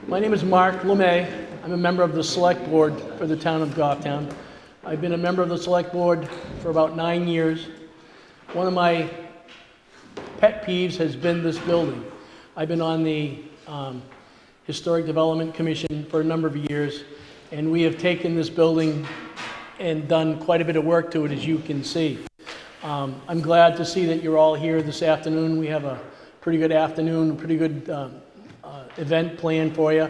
My name is Mark LeMay. I'm a member of the Select Board for the town of Goffstown. I've been a member of the Select Board for about 9 years. One of my pet peeves has been this building. I've been on the Historic Development Commission for a number of years, and we have taken this building and done quite a bit of work to it, as you can see. I'm glad to see that you're all here this afternoon. We have a pretty good afternoon, pretty good event planned for you.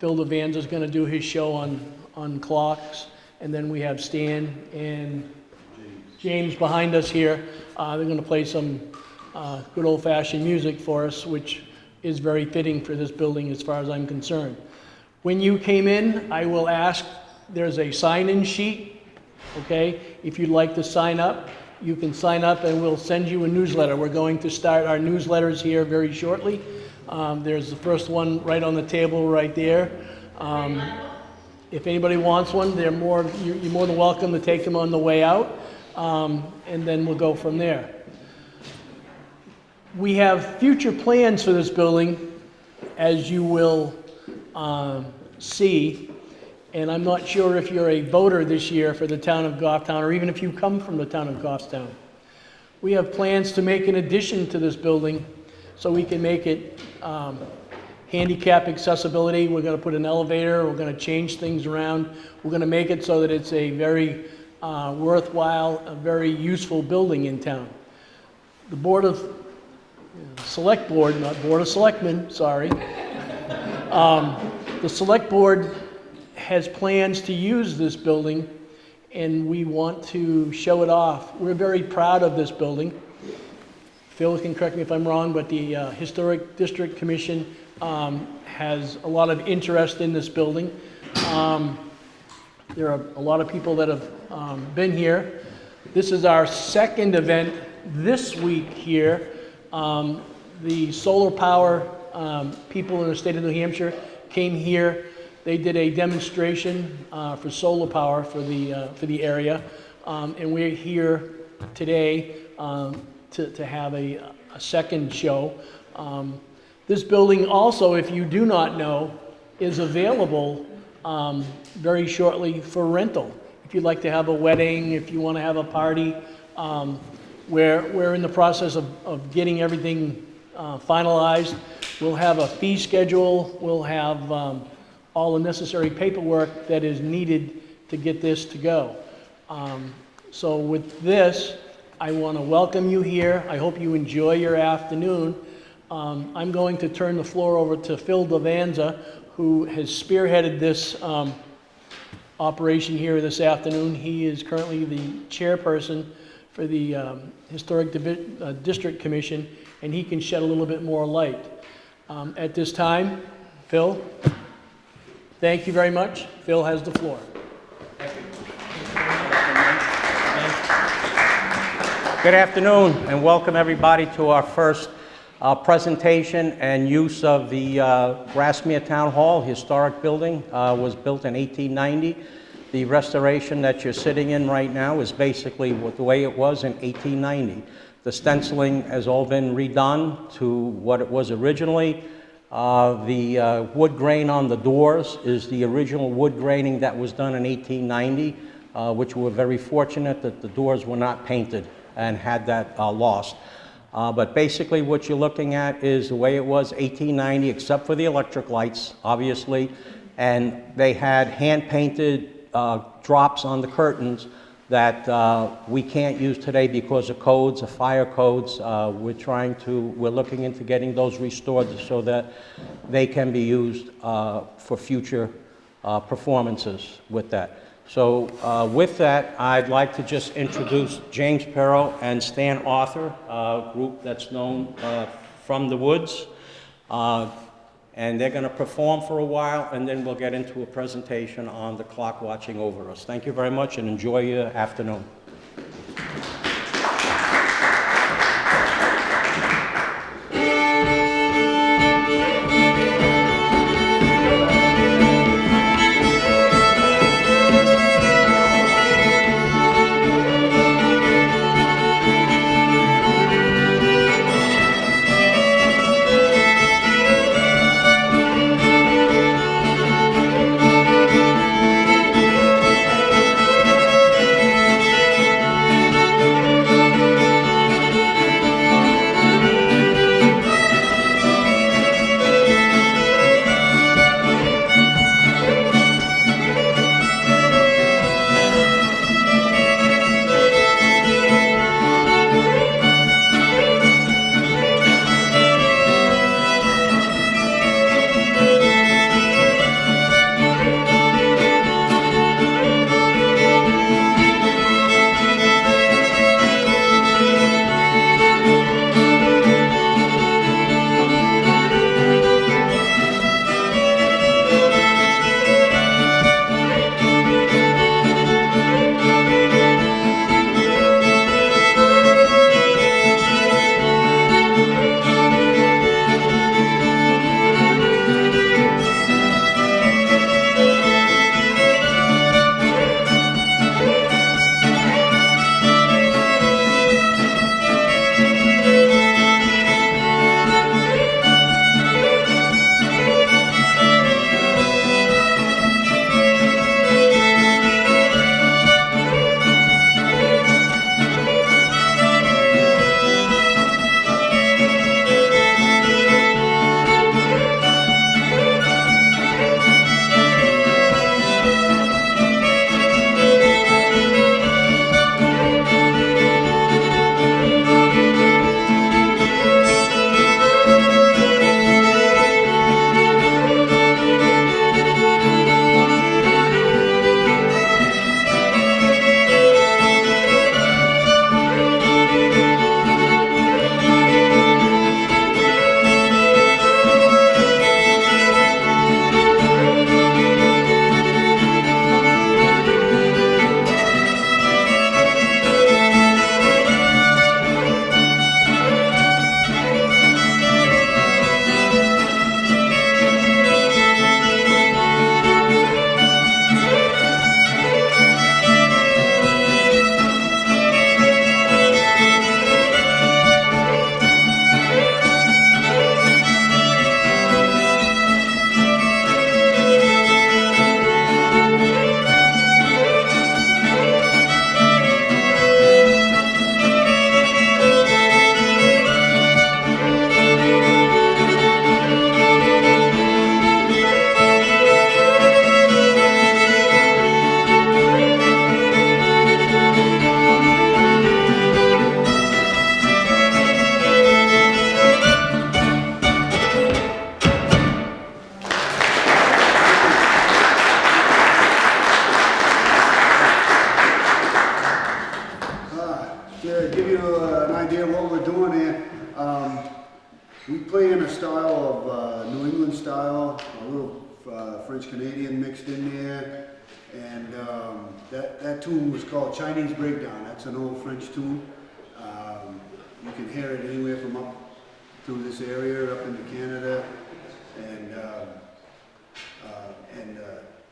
Phil Devanza is going to do his show on clocks, and then we have Stan and James behind us here. They're going to play some good old-fashioned music for us, which is very fitting for this building as far as I'm concerned. When you came in, I will ask, there's a sign-in sheet, okay? If you'd like to sign up, you can sign up and we'll send you a newsletter. We're going to start our newsletters here very shortly. There's the first one right on the table right there. If anybody wants one, you're more than welcome to take them on the way out, and then we'll go from there. We have future plans for this building, as you will see, and I'm not sure if you're a voter this year for the town of Goffstown, or even if you come from the town of Goffstown. We have plans to make an addition to this building so we can make it handicap accessibility. We're going to put an elevator, we're going to change things around. We're going to make it so that it's a very worthwhile, a very useful building in town. The Select Board, not Board of Selectmen, sorry. The Select Board has plans to use this building, and we want to show it off. We're very proud of this building. Phil can correct me if I'm wrong, but the Historic District Commission has a lot of interest in this building. There are a lot of people that have been here. This is our second event this week here. The solar power people in the state of New Hampshire came here. They did a demonstration for solar power for the area, and we're here today to have a second show. This building also, if you do not know, is available very shortly for rental. If you'd like to have a wedding, if you want to have a party, we're in the process of getting everything finalized. We'll have a fee schedule. We'll have all the necessary paperwork that is needed to get this to go. So with this, I want to welcome you here. I hope you enjoy your afternoon. I'm going to turn the floor over to Phil Devanza, who has spearheaded this operation here this afternoon. He is currently the chairperson for the Historic District Commission, and he can shed a little bit more light. At this time, Phil, thank you very much. Phil has the floor. Good afternoon, and welcome everybody to our first presentation and use of the Grasmere Town Hall. Historic building, was built in 1890. The restoration that you're sitting in right now is basically the way it was in 1890. The stenciling has all been redone to what it was originally. The wood grain on the doors is the original wood graining that was done in 1890, which we're very fortunate that the doors were not painted and had that lost. But basically what you're looking at is the way it was 1890, except for the electric lights, obviously, and they had hand-painted drops on the curtains that we can't use today because of codes, of fire codes. We're looking into getting those restored so that they can be used for future performances with that. So with that, I'd like to just introduce James Perro and Stan Arthur, a group that's known from the woods. And they're going to perform for a while, and then we'll get into a presentation on the clock watching over us. Thank you very much, and enjoy your afternoon. style, a little French Canadian mixed in there. And that tune was called Chinese Breakdown. That's an old French tune. You can hear it anywhere from up through this area, up into Canada. And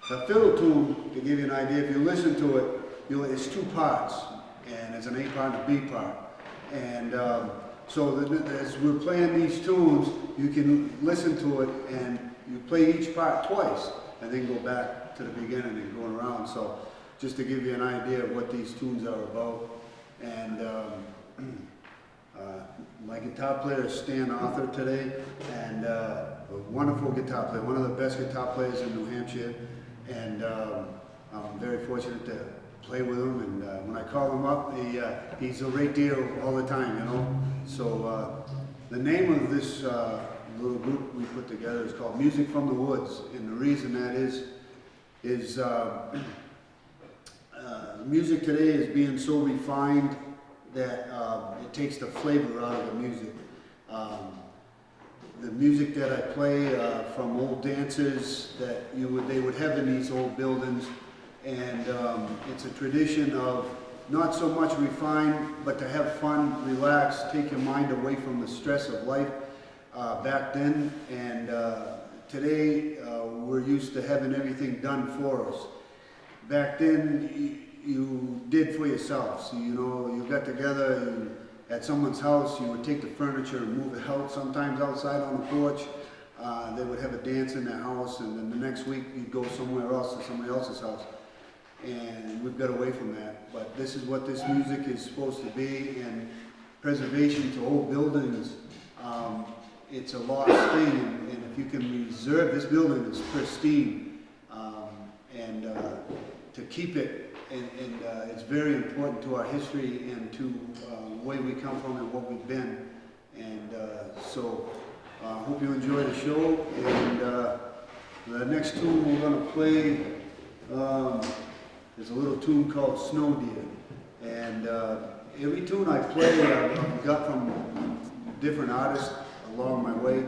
the fiddle tune, to give you an idea, if you listen to it, it's two parts, and it's an A part and a B part. And so as we're playing these tunes, you can listen to it and you play each part twice, and then go back to the beginning and going around. So just to give you an idea of what these tunes are about. And my guitar player is Stan Arthur today, and a wonderful guitar player, one of the best guitar players in New Hampshire. And I'm very fortunate to play with him, and when I call him up, he's right there all the time, you know. So the name of this little group we put together is called Music from the Woods, and the reason that is music today is being so refined that it takes the flavor out of the music. The music that I play from old dances that they would have in these old buildings, and it's a tradition of not so much refined, but to have fun, relax, take your mind away from the stress of life back then. And today we're used to having everything done for us. Back then you did for yourself. So, you know, you got together at someone's house, you would take the furniture and move it out, sometimes outside on the porch. They would have a dance in their house, and then the next week you'd go somewhere else to somebody else's house. And we've got away from that. But this is what this music is supposed to be, and preservation to old buildings. It's a lost thing, and if you can reserve, this building is pristine, and to keep it, and it's very important to our history and to the way we come from and what we've been. And so I hope you enjoy the show. And the next tune we're going to play is a little tune called Snow Deer. And every tune I play I've got from different artists along my way.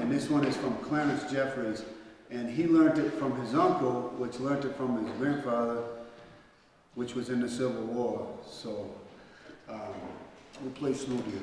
And this one is from Clarence Jeffries. And he learned it from his uncle, which learned it from his grandfather, which was in the Civil War. So we'll play Snow Deer.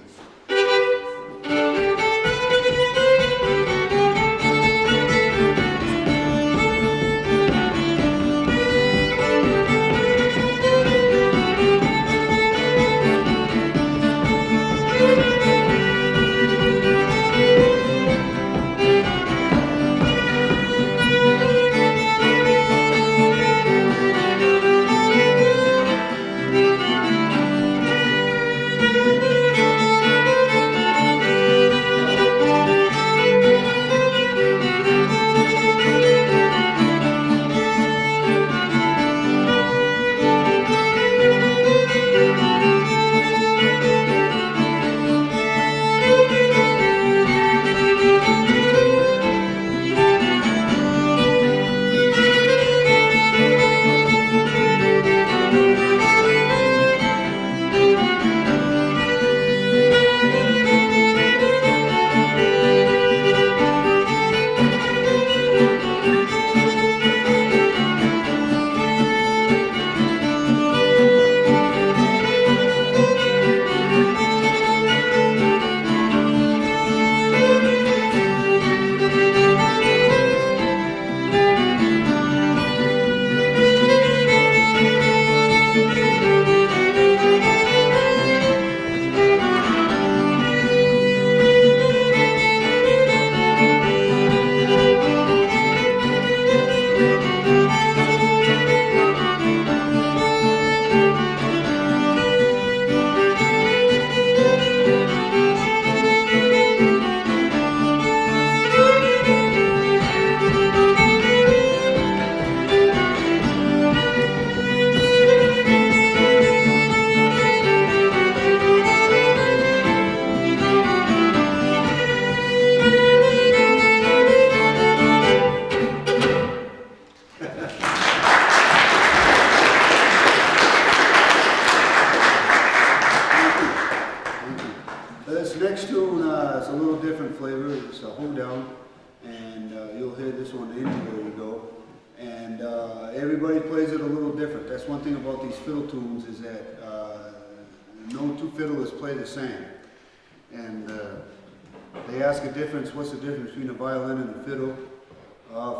this one anywhere we go. And everybody plays it a little different. That's one thing about these fiddle tunes is that no two fiddlers play the same. And they ask a difference, what's the difference between a violin and a fiddle?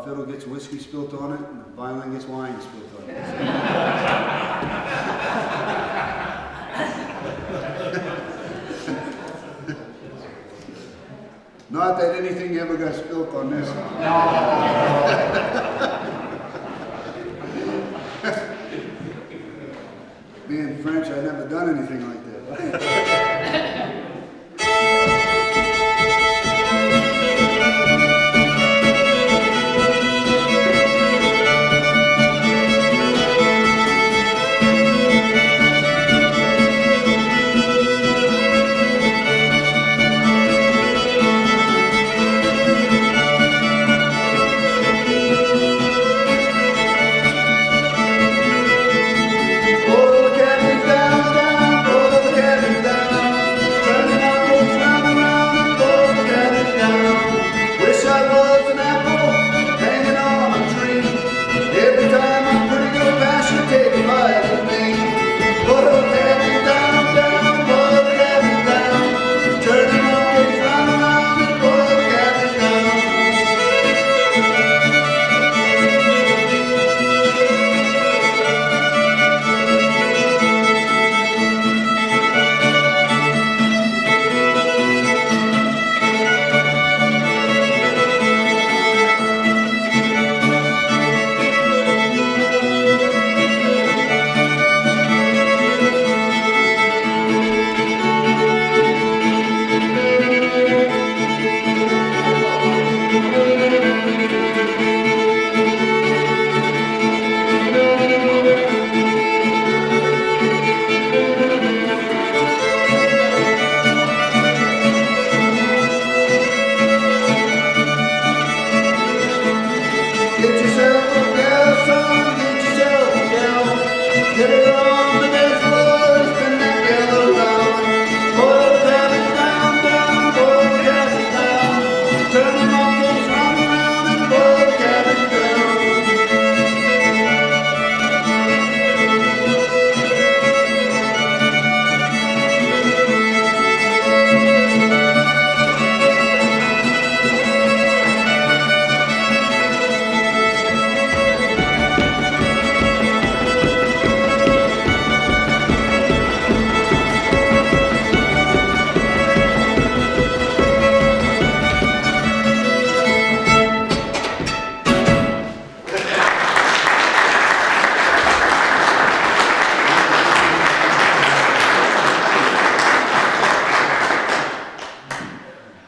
Fiddle gets whiskey spilt on it, and the violin gets wine spilt on it. Not that anything ever got spilt on this one. Being French, I've never done anything like that.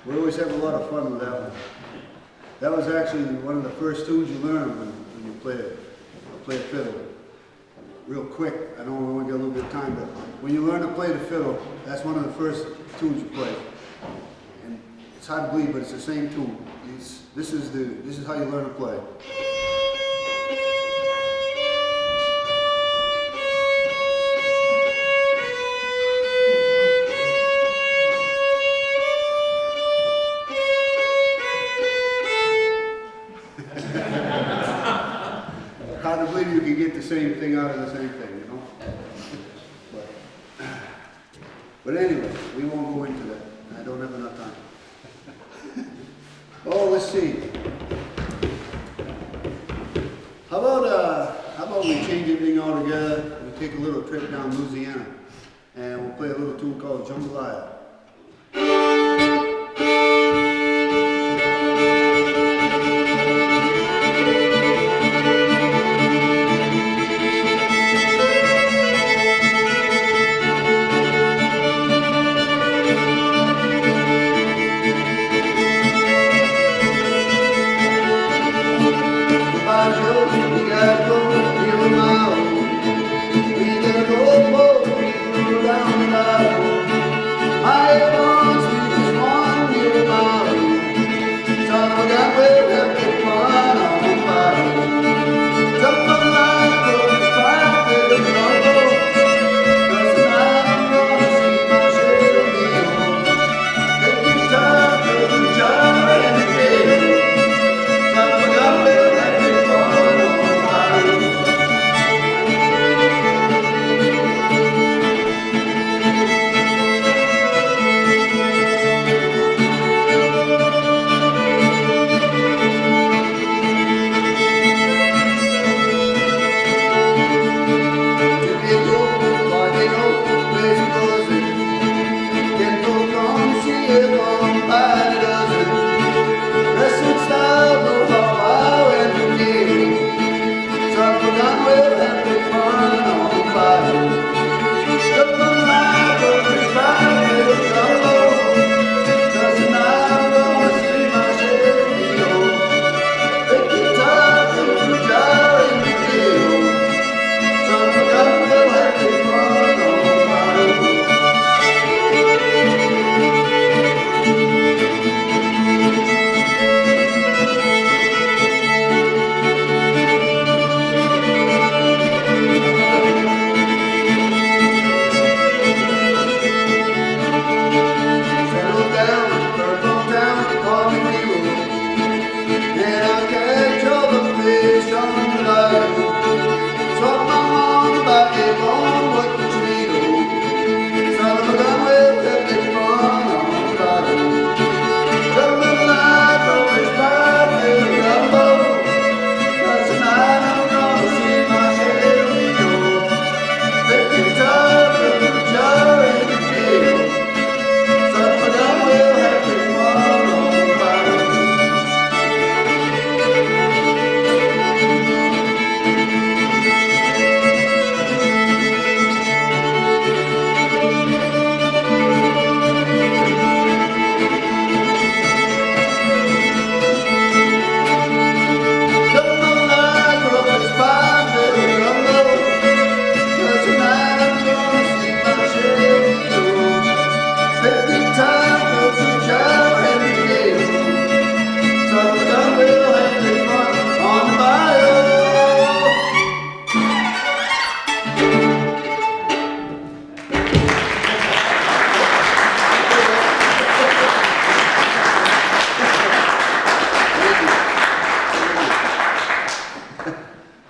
We always have a lot of fun with that one. That was actually one of the first tunes you learn when you play a fiddle. Real quick, I know we only got a little bit of time, but when you learn to play the fiddle, that's one of the first tunes you play. And it's hard to believe, but it's the same tune. This is how you learn to play. Hard to believe you can get the same thing out of the same thing, you know? But anyway, we won't go into that. I don't have enough time. Oh, let's see. How about we change everything all together? We take a little trip down Louisiana, and we'll play a little tune called Jambalaya. I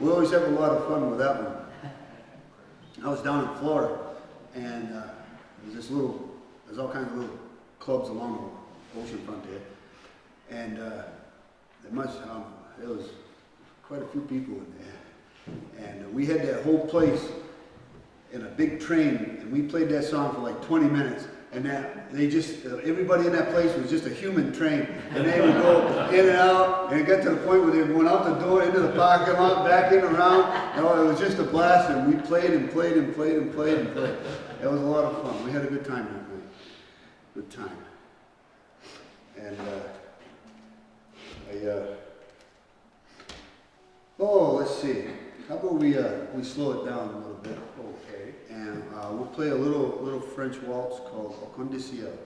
we always have a lot of fun with that one. I was down in Florida, and there's all kinds of little clubs along the ocean front there, and there was quite a few people in there, and we had that whole place in a big train, and we played that song for like 20 minutes, and everybody in that place was just a human train, and they would go in and out, and it got to the point where they were going out the door, into the parking lot, back in and around. It was just a blast, and we played and played and played and played and played. It was a lot of fun. We had a good time that night. Good time. And let's see. How about we slow it down a little bit? Okay. And we'll play a little French waltz called Au Con du Ciel.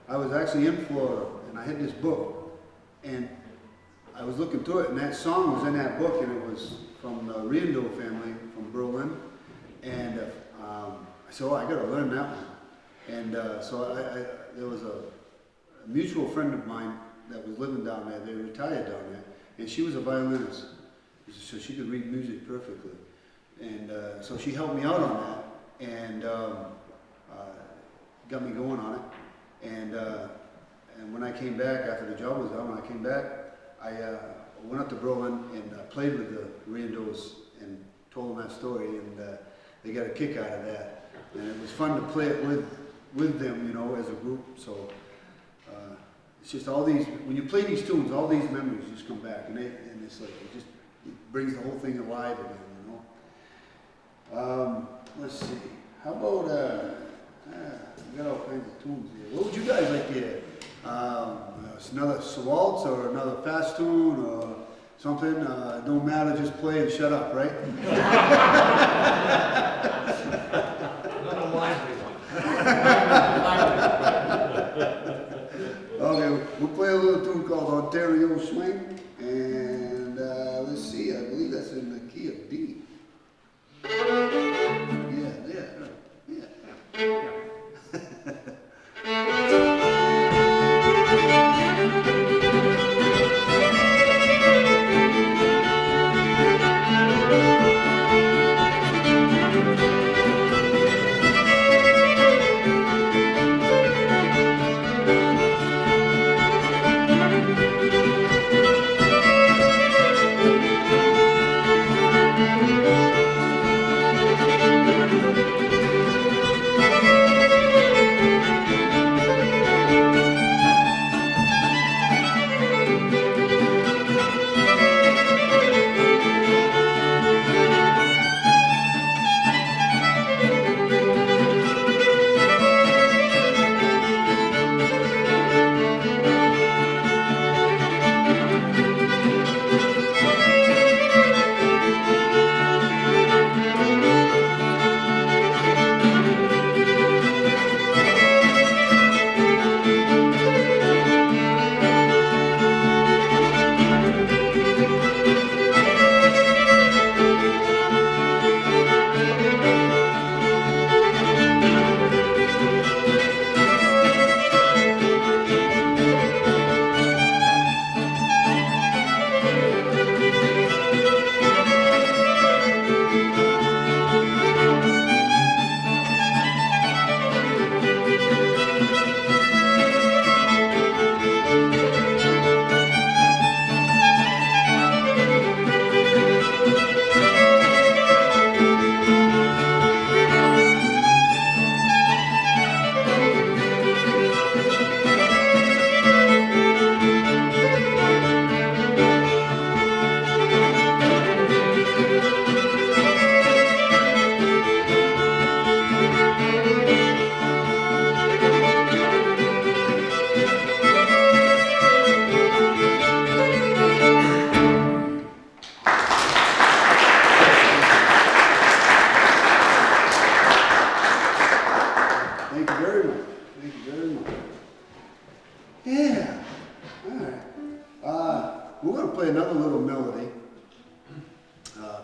I was actually in Florida, and I had this book, and I was looking through it, and that song was in that book, and it was from the Riendeau family from Berlin, and I said, oh, I got to learn that one. And so there was a mutual friend of mine that was living down there. They retired down there, and she was a violinist, so she could read music perfectly. And so she helped me out on that, and got me going on it. And when I came back, after the job was done, when I came back, I went up to Berlin and played with the Riendeaus and told them that story, and they got a kick out of that. And it was fun to play it with them, you know, as a group. So it's just all these, when you play these tunes, all these memories just come back, and it's like, it brings the whole thing alive again, you know. Let's see, how about, we got all kinds of tunes here. What would you guys like to hear? Another waltz or another fast tune or something? Don't matter, just play and shut up, right? Another lively one. Okay, we'll play a little tune called Ontario Swing, and let's see, I believe that's in the key of D.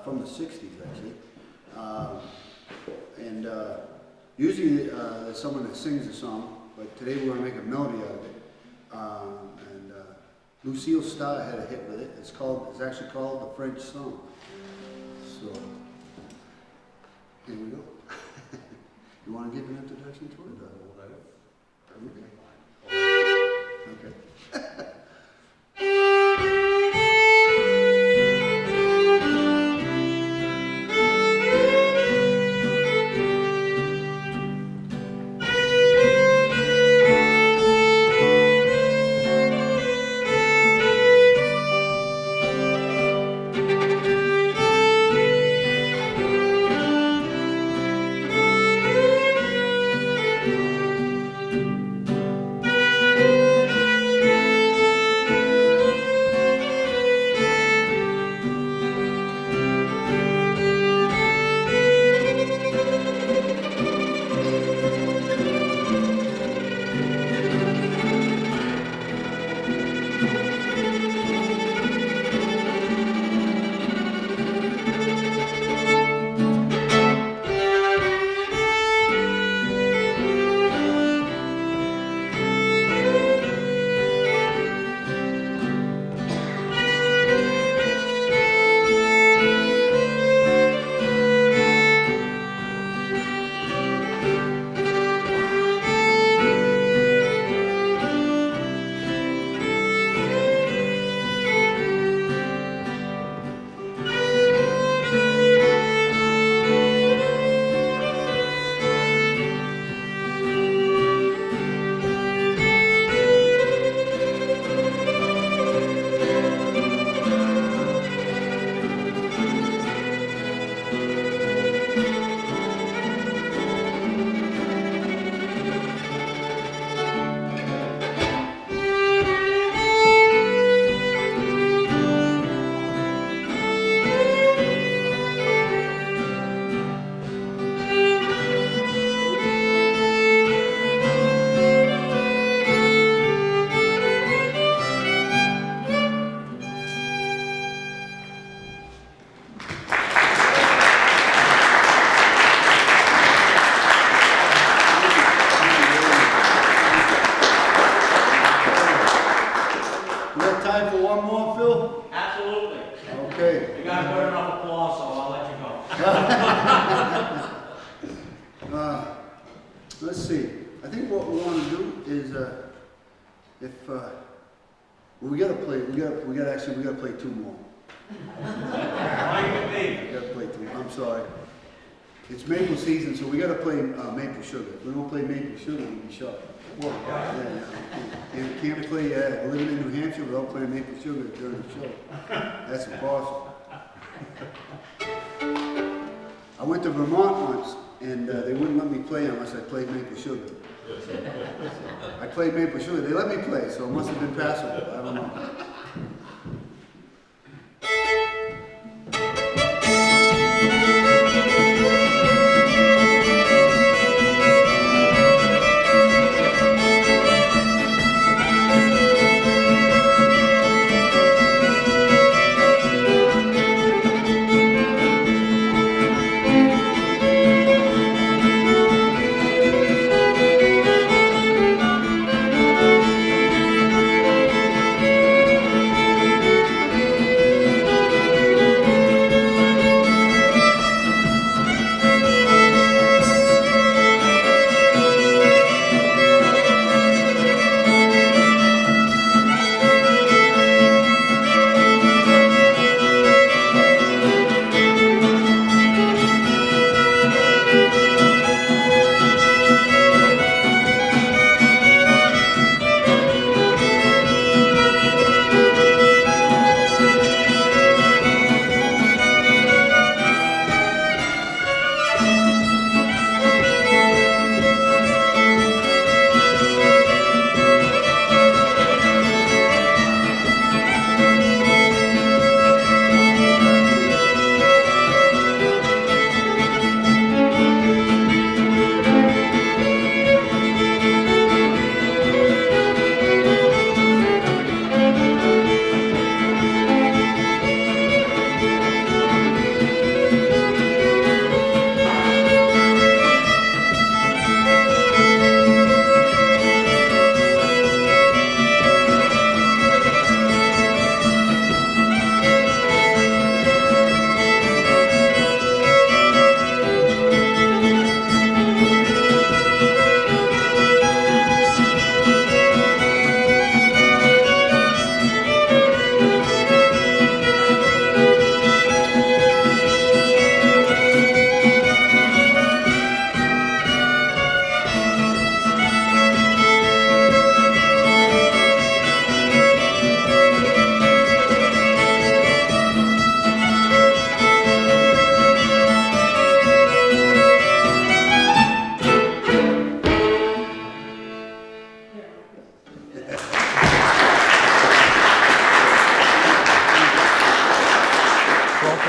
from the 60s actually. And usually there's someone that sings the song, but today we're going to make a melody out of it. And Lucille Starr had a hit with it. It's actually called The French Song. So, here we go. You want to give an introduction to it? Okay. Okay. Time for one more, Phil? Absolutely. Okay. You got good enough applause, so I'll let you go. Let's see. I think what we want to do is, we gotta play. We gotta play two more. Fine with me. We gotta play two. I'm sorry. It's maple season, so we gotta play maple sugar. If we don't play maple sugar, we'll be shot. Yeah. Can't play living in New Hampshire without playing maple sugar during the show. That's impossible. I went to Vermont once, and they wouldn't let me play unless I played maple sugar. I played maple sugar. They let me play, so it must have been passable. I don't know.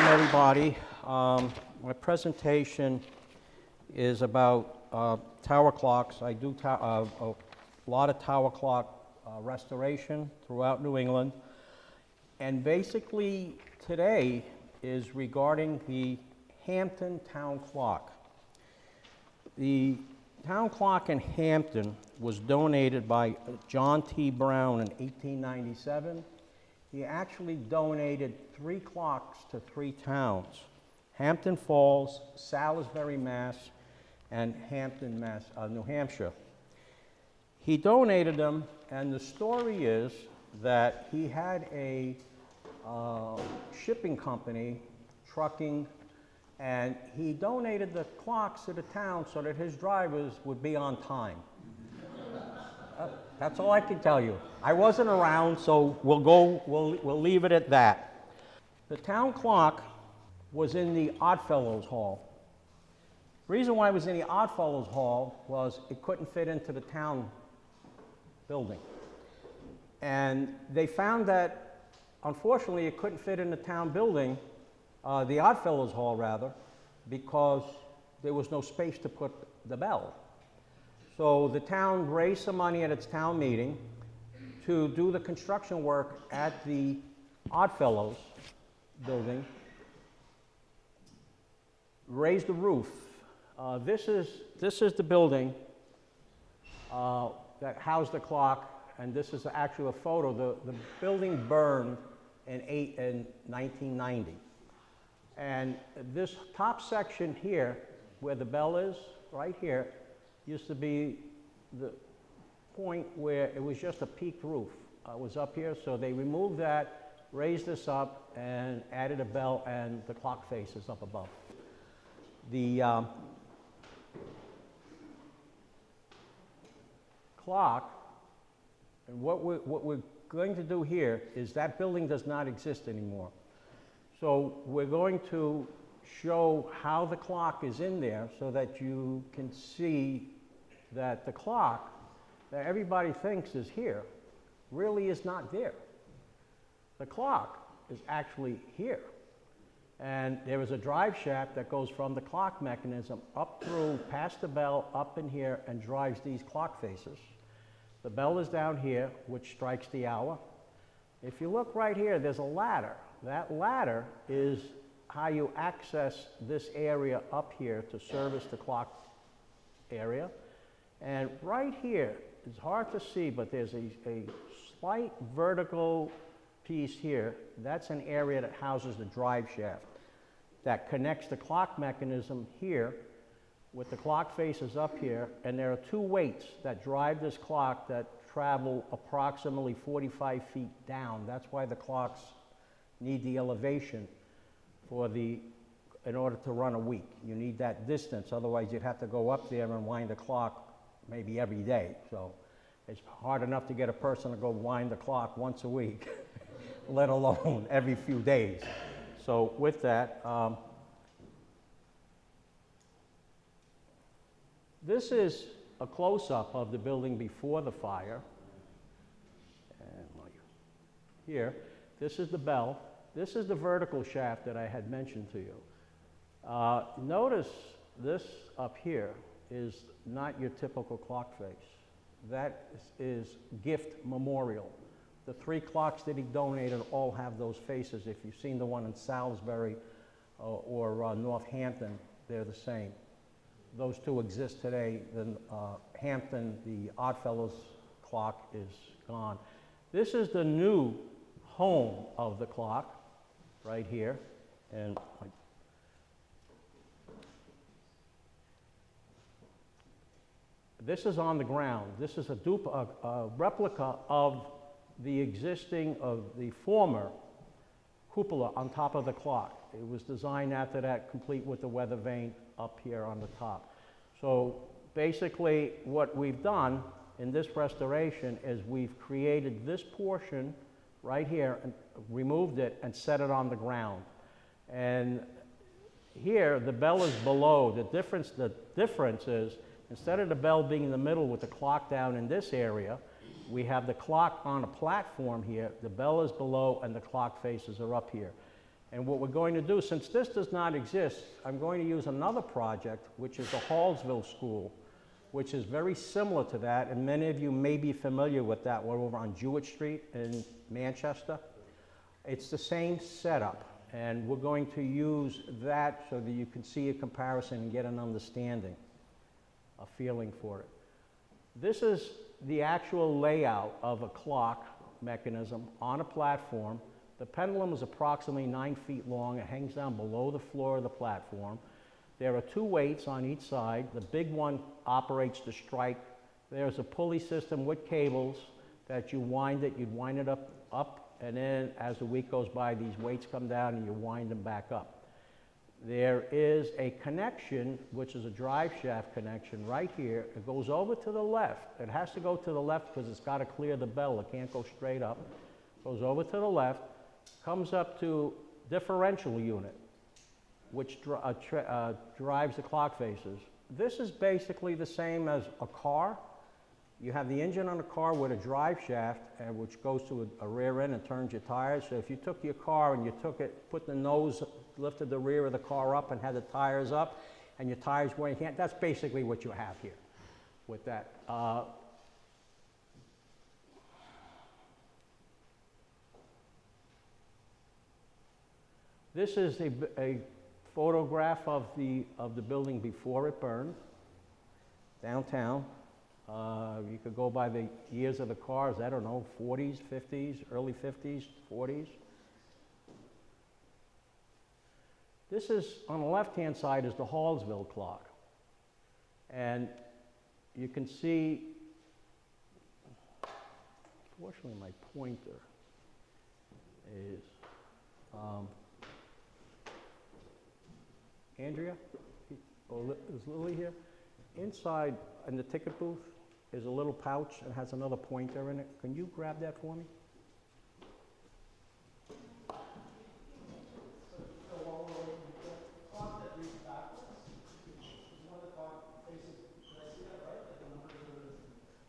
everybody. My presentation is about tower clocks. I do a lot of tower clock restoration throughout New England. And basically today is regarding the Hampton Town Clock. The town clock in Hampton was donated by John T. Brown in 1897. He actually donated 3 clocks to 3 towns: Hampton Falls, Salisbury, Mass., and Hampton, New Hampshire. He donated them, and the story is that he had a shipping company, trucking, and he donated the clocks to the town so that his drivers would be on time. That's all I can tell you. I wasn't around, so we'll leave it at that. The town clock was in the Oddfellows Hall. The reason why it was in the Oddfellows Hall was it couldn't fit into the town building. And they found that, unfortunately, it couldn't fit in the town building, the Oddfellows Hall rather, because there was no space to put the bell. So the town raised some money at its town meeting to do the construction work at the Oddfellows building, raise the roof. This is the building that housed the clock, and this is actually a photo. The building burned in 1990. And this top section here, where the bell is, right here, used to be the point where it was just a peaked roof. It was up here, so they removed that, raised this up, and added a bell, and the clock face is up above. The clock, and what we're going to do here is that building does not exist anymore. So we're going to show how the clock is in there so that you can see that the clock that everybody thinks is here really is not there. The clock is actually here. And there is a drive shaft that goes from the clock mechanism up through, past the bell, up in here, and drives these clock faces. The bell is down here, which strikes the hour. If you look right here, there's a ladder. That ladder is how you access this area up here to service the clock area. And right here, it's hard to see, but there's a slight vertical piece here. That's an area that houses the drive shaft that connects the clock mechanism here with the clock faces up here. And there are 2 weights that drive this clock that travel approximately 45 feet down. That's why the clocks need the elevation in order to run a week. You need that distance, otherwise you'd have to go up there and wind the clock maybe every day. So it's hard enough to get a person to go wind the clock once a week, let alone every few days. So with that, this is a close-up of the building before the fire. And here, this is the bell. This is the vertical shaft that I had mentioned to you. Notice this up here is not your typical clock face. That is gift memorial. The 3 clocks that he donated all have those faces. If you've seen the one in Salisbury or Northampton, they're the same. Those 2 exist today. Then Hampton, the Oddfellows clock, is gone. This is the new home of the clock, right here. And this is on the ground. This is a replica of the former cupola on top of the clock. It was designed after that, complete with the weather vane up here on the top. So basically what we've done in this restoration is we've created this portion right here and removed it and set it on the ground. And here the bell is below. The difference is, instead of the bell being in the middle with the clock down in this area, we have the clock on a platform here, the bell is below, and the clock faces are up here. And what we're going to do, since this does not exist, I'm going to use another project, which is the Hallsville School, which is very similar to that, and many of you may be familiar with that. We're over on Jewett Street in Manchester. It's the same setup, and we're going to use that so that you can see a comparison and get an understanding, a feeling for it. This is the actual layout of a clock mechanism on a platform. The pendulum is approximately 9 feet long. It hangs down below the floor of the platform. There are 2 weights on each side. The big one operates the strike. There's a pulley system with cables that you wind it. You'd wind it up, and then as the week goes by, these weights come down and you wind them back up. There is a connection, which is a drive shaft connection right here. It goes over to the left. It has to go to the left because it's got to clear the bell. It can't go straight up. Goes over to the left, comes up to differential unit, which drives the clock faces. This is basically the same as a car. You have the engine on the car with a drive shaft, which goes to a rear end and turns your tires. So if you took your car and you took it, put the nose, lifted the rear of the car up and had the tires up, and your tires were in hand, that's basically what you have here with that. This is a photograph of the building before it burned, downtown. You could go by the years of the cars, I don't know, 40s, 50s, early 50s, 40s. This is, on the left-hand side, is the Hallsville clock. And you can see, fortunately my pointer is, Andrea, is Lily here? Inside in the ticket booth is a little pouch and has another pointer in it. Can you grab that for me?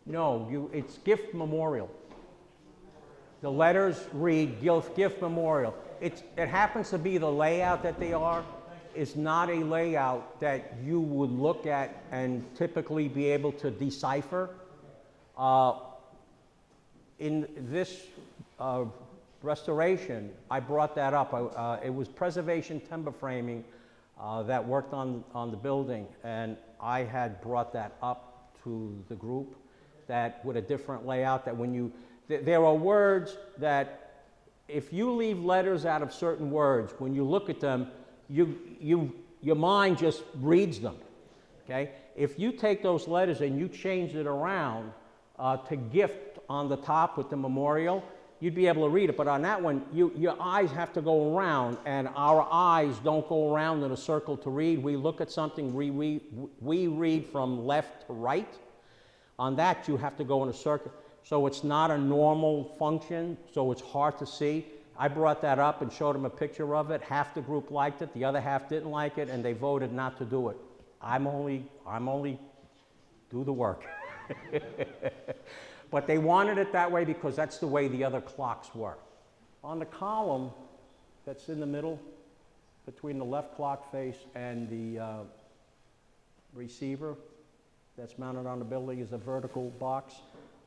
No, it's gift memorial. The letters read gift memorial. It happens to be the layout that they are. Is not a layout that you would look at and typically be able to decipher. In this restoration, I brought that up. It was preservation timber framing that worked on the building, and I had brought that up to the group that with a different layout, that when you, there are words that if you leave letters out of certain words, when you look at them, your mind just reads them, okay? If you take those letters and you change it around to gift on the top with the memorial, you'd be able to read it. But on that one, your eyes have to go around, and our eyes don't go around in a circle to read. We look at something, we read from left to right. On that, you have to go in a circle. So it's not a normal function, so it's hard to see. I brought that up and showed them a picture of it. Half the group liked it, the other half didn't like it, and they voted not to do it. I'm only do the work. But they wanted it that way because that's the way the other clocks were. On the column that's in the middle, between the left clock face and the receiver that's mounted on the building, is a vertical box.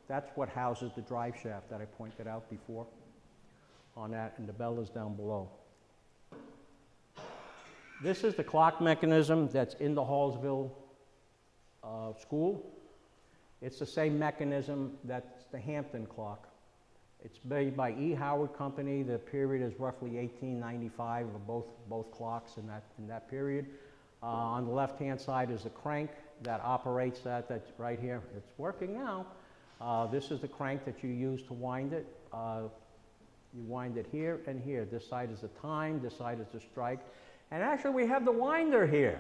That's what houses the drive shaft that I pointed out before on that, and the bell is down below. This is the clock mechanism that's in the Hallsville school. It's the same mechanism that's the Hampton clock. It's made by E. Howard Company. The period is roughly 1895 of both clocks in that period. On the left-hand side is the crank that operates that's right here. It's working now. This is the crank that you use to wind it. You wind it here and here. This side is the time, this side is the strike. And actually we have the winder here.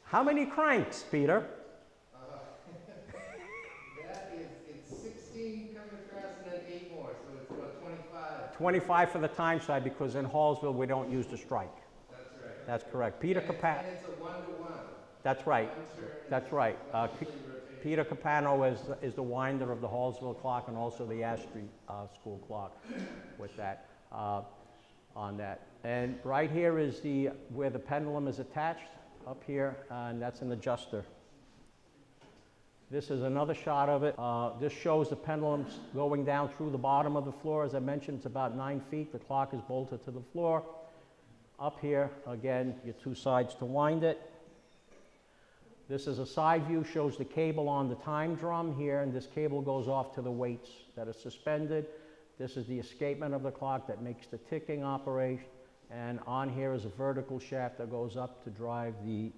How many cranks, Peter? That is, it's 16 coming across and then 8 more, so it's about 25. 25 for the time side, because in Hallsville we don't use the strike. That's right. That's correct. Peter And Capano. it's a 1-to-1. That's right. One turn That's and right. one fully rotating. Peter Capano is the winder of the Hallsville clock and also the Ash Street school clock with that. on that. And right here is where the pendulum is attached, up here, and that's an adjuster. This is another shot of it. This shows the pendulums going down through the bottom of the floor. As I mentioned, it's about 9 feet. The clock is bolted to the floor. Up here, again, your two sides to wind it. This is a side view, shows the cable on the time drum here, and this cable goes off to the weights that are suspended. This is the escapement of the clock that makes the ticking operation. And on here is a vertical shaft that goes up to drive the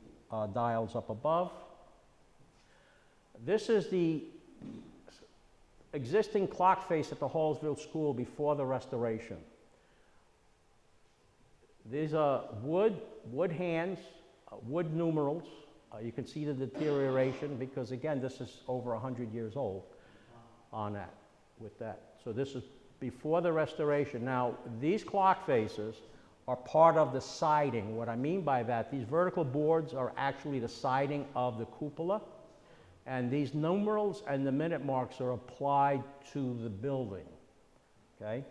dials up above. This is the existing clock face at the Hallsville School before the restoration. These are wood hands, wood numerals. You can see the deterioration because, again, this is over 100 years old on that, with that. So this is before the restoration. Now, these clock faces are part of the siding. What I mean by that, these vertical boards are actually the siding of the cupola. And these numerals and the minute marks are applied to the building, okay?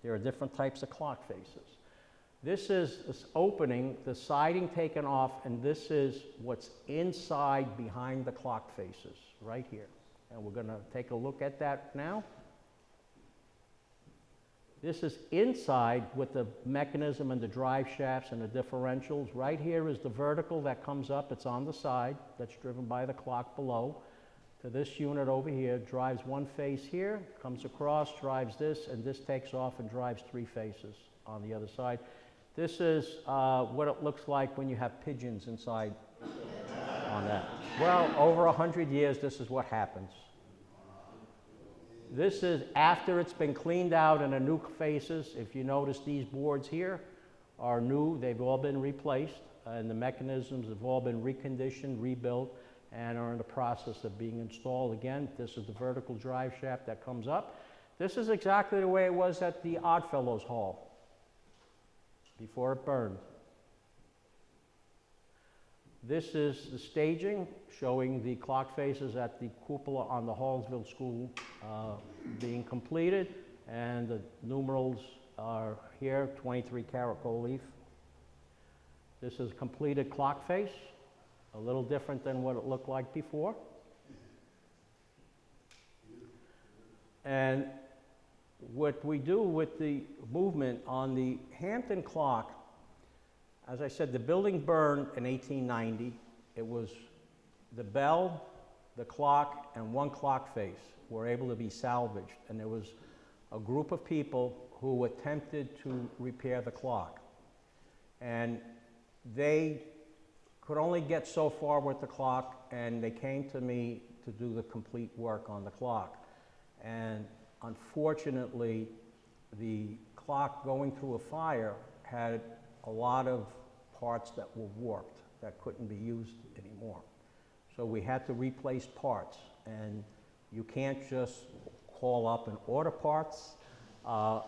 There are different types of clock faces. This is this opening, the siding taken off, and this is what's inside behind the clock faces, right here. And we're gonna take a look at that now. This is inside with the mechanism and the drive shafts and the differentials. Right here is the vertical that comes up. It's on the side. That's driven by the clock below. To this unit over here, drives one face here, comes across, drives this, and this takes off and drives 3 faces on the other side. This is what it looks like when you have pigeons inside on that. Well, over 100 years, this is what happens. This is after it's been cleaned out and the new faces. If you notice, these boards here are new. They've all been replaced, and the mechanisms have all been reconditioned, rebuilt, and are in the process of being installed again. This is the vertical drive shaft that comes up. This is exactly the way it was at the Oddfellows Hall before it burned. This is the staging, showing the clock faces at the cupola on the Hallsville School being completed, and the numerals are here, 23 karat gold leaf. This is a completed clock face, a little different than what it looked like before. And what we do with the movement on the Hampton clock, as I said, the building burned in 1890. It was the bell, the clock, and one clock face were able to be salvaged. And there was a group of people who attempted to repair the clock. And they could only get so far with the clock, and they came to me to do the complete work on the clock. And unfortunately, the clock going through a fire had a lot of parts that were warped that couldn't be used anymore. So we had to replace parts, and you can't just call up and order parts.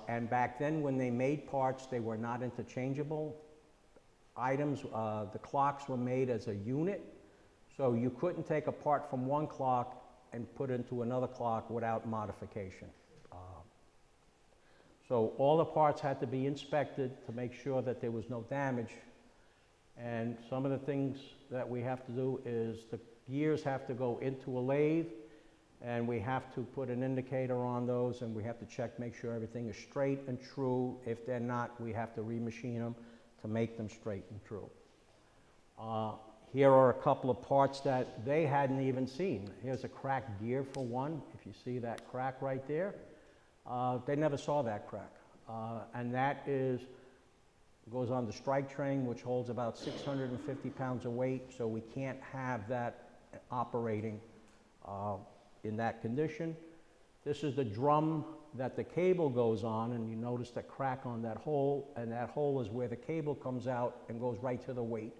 And back then, when they made parts, they were not interchangeable items. The clocks were made as a unit, so you couldn't take a part from one clock and put into another clock without modification. So all the parts had to be inspected to make sure that there was no damage. And some of the things that we have to do is the gears have to go into a lathe, and we have to put an indicator on those, and we have to check, make sure everything is straight and true. If they're not, we have to remachine them to make them straight and true. Here are a couple of parts that they hadn't even seen. Here's a cracked gear for one. If you see that crack right there, they never saw that crack. And that goes on the strike train, which holds about 650 pounds of weight, so we can't have that operating in that condition. This is the drum that the cable goes on, and you notice the crack on that hole, and that hole is where the cable comes out and goes right to the weight.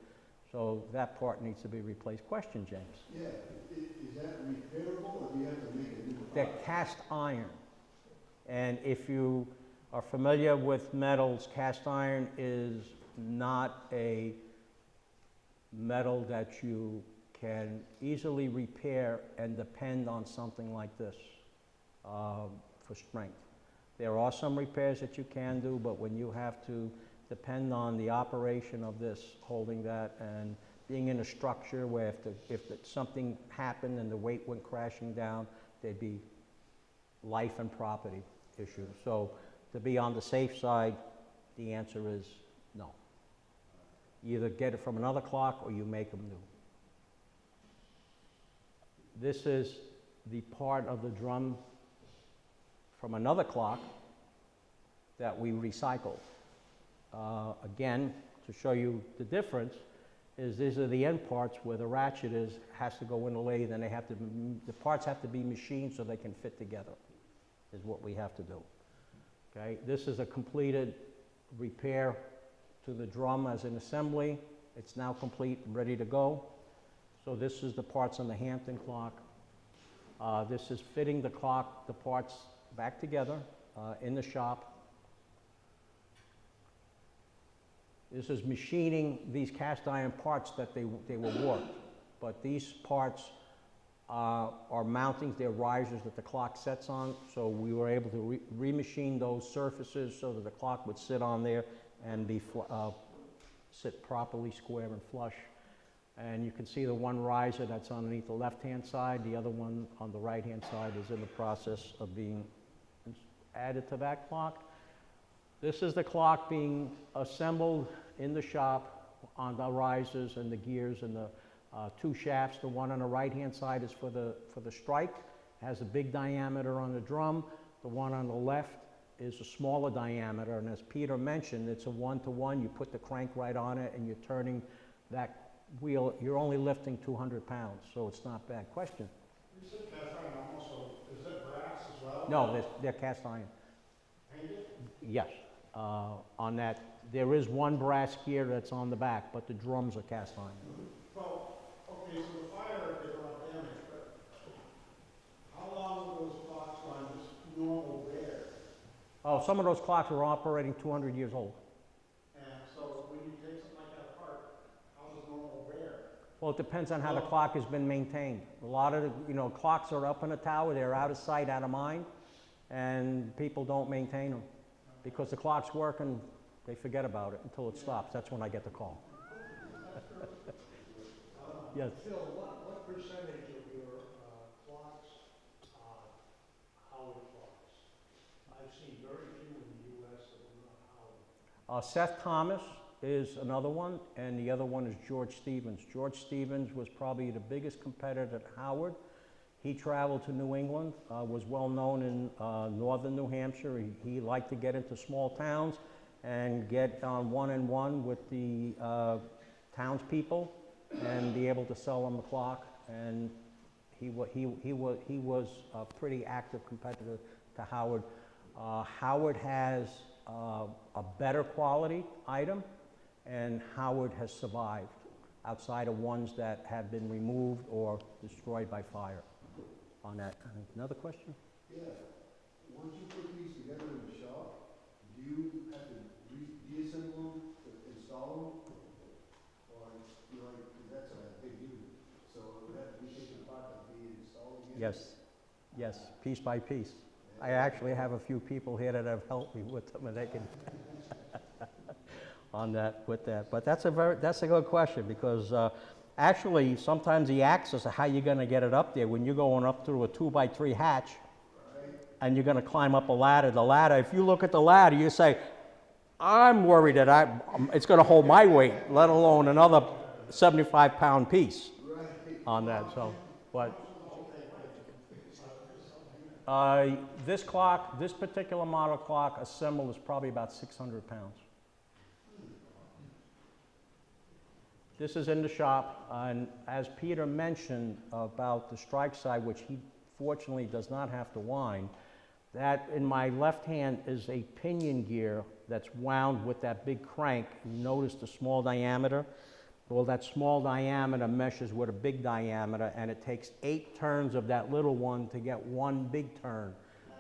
So that part needs to be replaced. Question, James? Yeah, is that repairable, or do you have to make a new part? They're cast iron. And if you are familiar with metals, cast iron is not a metal that you can easily repair and depend on something like this for strength. There are some repairs that you can do, but when you have to depend on the operation of this, holding that, and being in a structure where if something happened and the weight went crashing down, there'd be life and property issues. So to be on the safe side, the answer is no. You either get it from another clock or you make them new. This is the part of the drum from another clock that we recycled. Again, to show you the difference, is these are the end parts where the ratchet has to go in the lathe, and the parts have to be machined so they can fit together, is what we have to do. Okay, this is a completed repair to the drum as an assembly. It's now complete and ready to go. So this is the parts on the Hampton clock. This is fitting the clock, the parts back together in the shop. This is machining these cast iron parts that they were warped. But these parts are mountings, they're risers that the clock sets on. So we were able to remachine those surfaces so that the clock would sit on there and sit properly square and flush. And you can see the one riser that's underneath the left-hand side. The other one on the right-hand side is in the process of being added to that clock. This is the clock being assembled in the shop on the risers and the gears and the two shafts. The one on the right-hand side is for the strike. It has a big diameter on the drum. The one on the left is a smaller diameter, and as Peter mentioned, it's a 1-to-1. You put the crank right on it and you're turning that wheel. You're only lifting 200 pounds, so it's not bad. Question? You said cast iron also, is that brass as well? No, they're cast iron. Painted? Yes. On that, there is one brass gear that's on the back, but the drums are cast iron. Well, okay, so the fire did a lot of damage, but how long will those clocks run just normal wear? Oh, some of those clocks are operating 200 years old. And so when you take something like that apart, how does normal wear? Well, it depends on how the clock has been maintained. A lot of the, clocks are up in a tower, they're out of sight, out of mind, and people don't maintain them. Because the clock's working, they forget about it until it stops. That's when I get the call. Yes. Phil, what percentage of your clocks are Howard clocks? I've seen very few in the U.S. that are not Howard. Seth Thomas is another one, and the other one is George Stevens. George Stevens was probably the biggest competitor at Howard. He traveled to New England, was well known in northern New Hampshire. He liked to get into small towns and get on one-on-one with the townspeople and be able to sell them the clock. And he was a pretty active competitor to Howard. Howard has a better quality item, and Howard has survived outside of ones that have been removed or destroyed by fire. On that. Another question? Yeah, once you put these together in the shop, do you have to deassemble them to install them? Or, because that's a big unit, so it would have to be taken apart and be installed again? Yes, piece by piece. I actually have a few people here that have helped me with them, and they can on that, with that. But that's a good question, because actually, sometimes the axis of how you're going to get it up there, when you're going up through a 2x3 hatch, and you're going to climb up a ladder, if you look at the ladder, you say, I'm worried that it's going to hold my weight, let alone another 75-pound piece on that. So, but this clock, this particular model clock assembled is probably about 600 pounds. This is in the shop, and as Peter mentioned about the strike side, which he fortunately does not have to wind, that in my left hand is a pinion gear that's wound with that big crank. Notice the small diameter? Well, that small diameter meshes with a big diameter, and it takes 8 turns of that little one to get one big turn.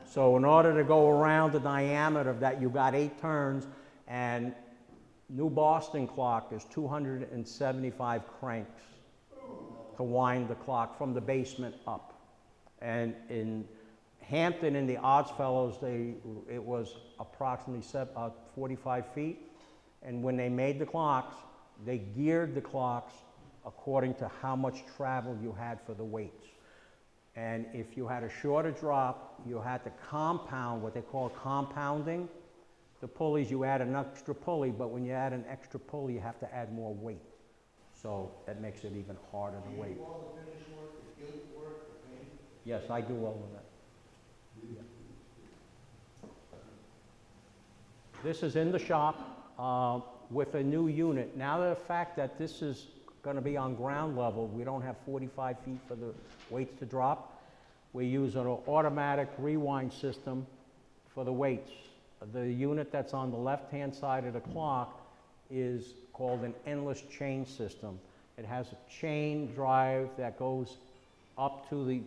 So in order to go around the diameter of that, you got 8 turns, and New Boston clock is 275 cranks to wind the clock from the basement up. And in Hampton and the Odds Fellows, it was approximately 45 feet. And when they made the clocks, they geared the clocks according to how much travel you had for the weights. And if you had a shorter drop, you had to compound, what they call compounding. The pulleys, you add an extra pulley, but when you add an extra pulley, you have to add more weight. So that makes it even harder to weight. Do you do all the finish work, the gilt work, the paint? Yes, I do all of that. This is in the shop with a new unit. Now the fact that this is going to be on ground level, we don't have 45 feet for the weights to drop. We use an automatic rewind system for the weights. The unit that's on the left-hand side of the clock is called an endless chain system. It has a chain drive that goes up to the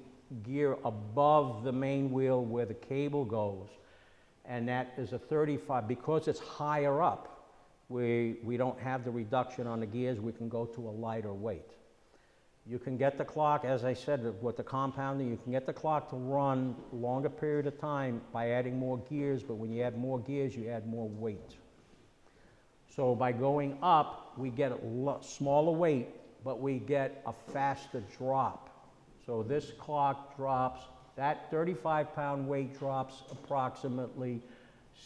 gear above the main wheel where the cable goes. And that is a 35, because it's higher up, we don't have the reduction on the gears, we can go to a lighter weight. You can get the clock, as I said, with the compounding, you can get the clock to run a longer period of time by adding more gears, but when you add more gears, you add more weight. So by going up, we get a smaller weight, but we get a faster drop. So this clock drops, that 35-pound weight drops approximately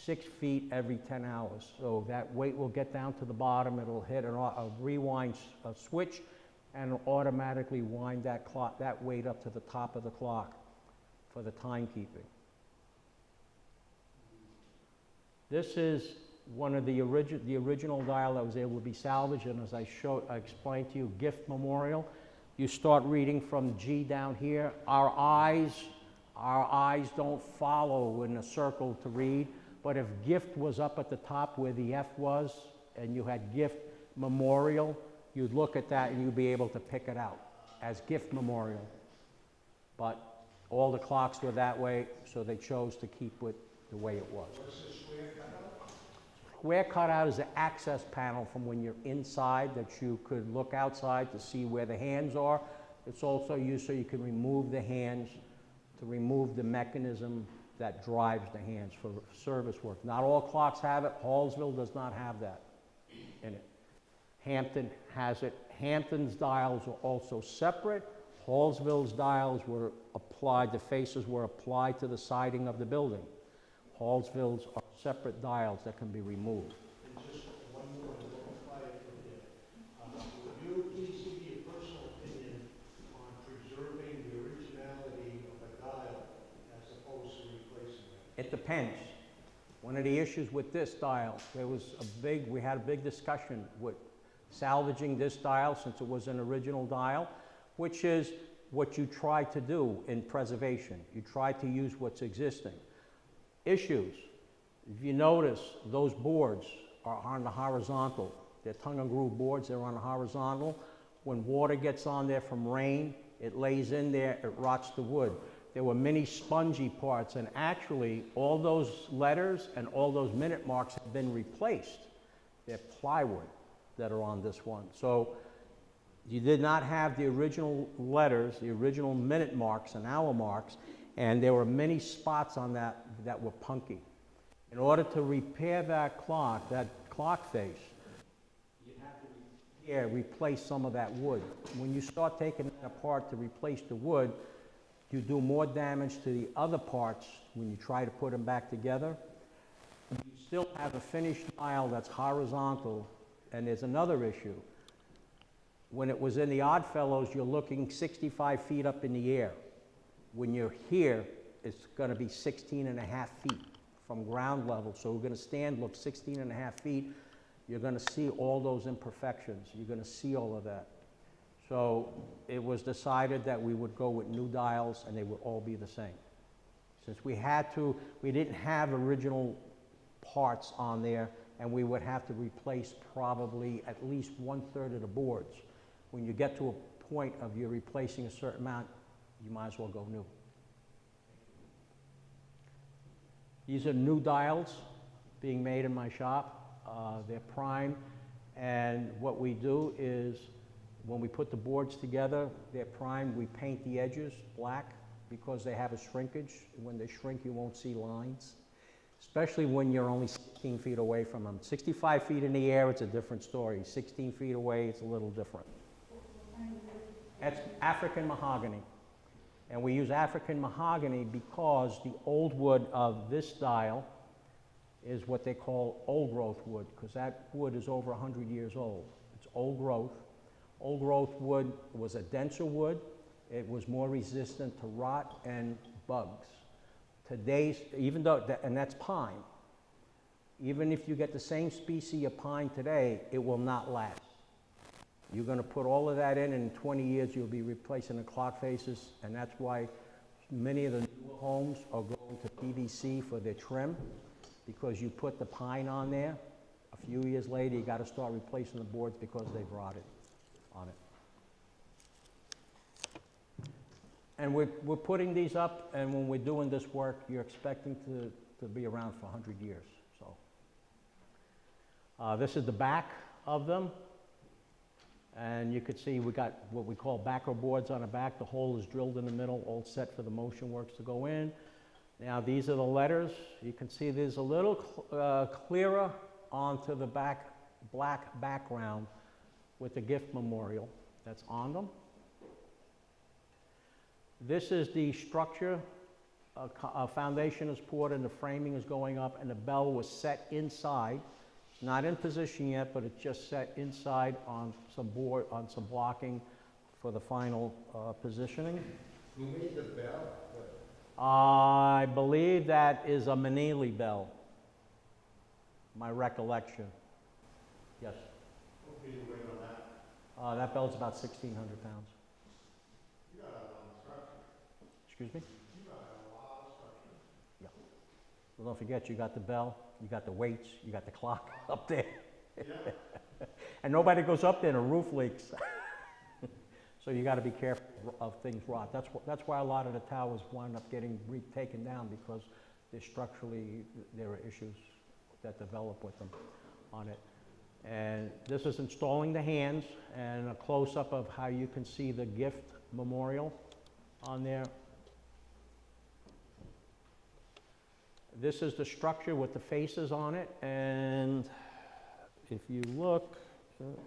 6 feet every 10 hours. So that weight will get down to the bottom, it'll hit a rewind switch, and it'll automatically wind that clock, that weight up to the top of the clock for the timekeeping. This is one of the original dial that was able to be salvaged, and as I explained to you, gift memorial. You start reading from G down here. Our eyes don't follow in a circle to read, but if gift was up at the top where the F was, and you had gift memorial, you'd look at that and you'd be able to pick it out as gift memorial. But all the clocks were that way, so they chose to keep it the way it was. What's the square cutout? Square cutout is the access panel from when you're inside that you could look outside to see where the hands are. It's also used so you can remove the hands, to remove the mechanism that drives the hands for service work. Not all clocks have it. Hallsville does not have that in it. Hampton has it. Hampton's dials are also separate. Hallsville's dials were applied, the faces were applied to the siding of the building. Hallsville's are separate dials that can be removed. And just one more, and we'll apply it from here. Would you please give me a personal opinion on preserving the originality of a dial as opposed to replacing it? It depends. One of the issues with this dial, we had a big discussion with salvaging this dial since it was an original dial, which is what you try to do in preservation. You try to use what's existing. Issues. If you notice, those boards are on the horizontal. They're tongue and groove boards, they're on the horizontal. When water gets on there from rain, it lays in there, it rots the wood. There were many spongy parts, and actually all those letters and all those minute marks have been replaced. They're plywood that are on this one. So you did not have the original letters, the original minute marks and hour marks, and there were many spots on that that were punky. In order to repair that clock face, you have to replace some of that wood. When you start taking it apart to replace the wood, you do more damage to the other parts when you try to put them back together. You still have a finished dial that's horizontal, and there's another issue. When it was in the Oddfellows, you're looking 65 feet up in the air. When you're here, it's going to be 16 and a half feet from ground level. So we're going to stand, look 16 and a half feet. You're going to see all those imperfections. You're going to see all of that. So it was decided that we would go with new dials and they would all be the same. Since we didn't have original parts on there, and we would have to replace probably at least 1/3 of the boards. When you get to a point of you're replacing a certain amount, you might as well go new. These are new dials being made in my shop. They're prime, and what we do is when we put the boards together, they're primed, we paint the edges black because they have a shrinkage. When they shrink, you won't see lines, especially when you're only 16 feet away from them. 65 feet in the air, it's a different story. 16 feet away, it's a little different. That's African mahogany. And we use African mahogany because the old wood of this style is what they call old growth wood, because that wood is over 100 years old. It's old growth. Old growth wood was a denser wood. It was more resistant to rot and bugs. Today's, even though, and that's pine. Even if you get the same species of pine today, it will not last. You're going to put all of that in 20 years you'll be replacing the clock faces, and that's why many of the new homes are going to PVC for their trim, because you put the pine on there, a few years later you got to start replacing the boards because they've rotted on it. And we're putting these up, and when we're doing this work, you're expecting to be around for 100 years. So this is the back of them. And you could see we got what we call backer boards on the back. The hole is drilled in the middle, all set for the motion works to go in. Now these are the letters. You can see there's a little clearer onto the back, black background with the gift memorial that's on them. This is the structure. A foundation is poured and the framing is going up, and the bell was set inside. Not in position yet, but it's just set inside on some board, on some blocking for the final positioning. Who made the bell? I believe that is a Manili bell, my recollection. Yes. What would be the weight on that? That bell's about 1,600 pounds. You got a lot of structure. Excuse me? You got a lot of structure. Yeah. Well, don't forget, you got the bell, you got the weights, you got the clock up there. Yeah. And nobody goes up there and the roof leaks. So you got to be careful of things rot. That's why a lot of the towers wind up getting taken down, because structurally there are issues that develop with them on it. And this is installing the hands, and a close-up of how you can see the gift memorial on there. This is the structure with the faces on it, and if you look,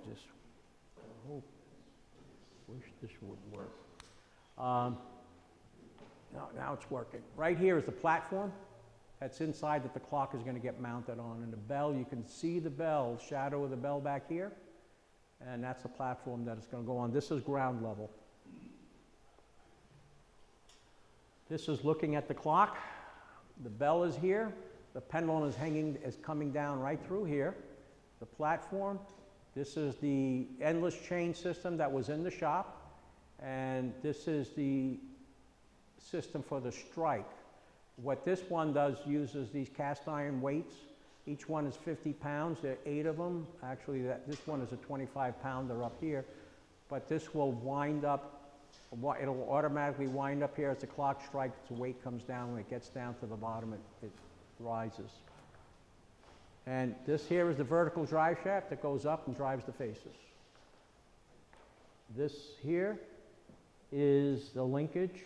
just hope, wish this would work. Now it's working. Right here is the platform that's inside that the clock is going to get mounted on, and the bell, you can see the bell, shadow of the bell back here, and that's the platform that it's going to go on. This is ground level. This is looking at the clock. The bell is here. The pendulum is coming down right through here. The platform. This is the endless chain system that was in the shop, and this is the system for the strike. What this one does uses these cast iron weights. Each one is 50 pounds. There are 8 of them. Actually, this one is a 25-pounder up here, but this will wind up. It'll automatically wind up here as the clock strikes. The weight comes down. When it gets down to the bottom, it rises. And this here is the vertical drive shaft that goes up and drives the faces. This here is the linkage.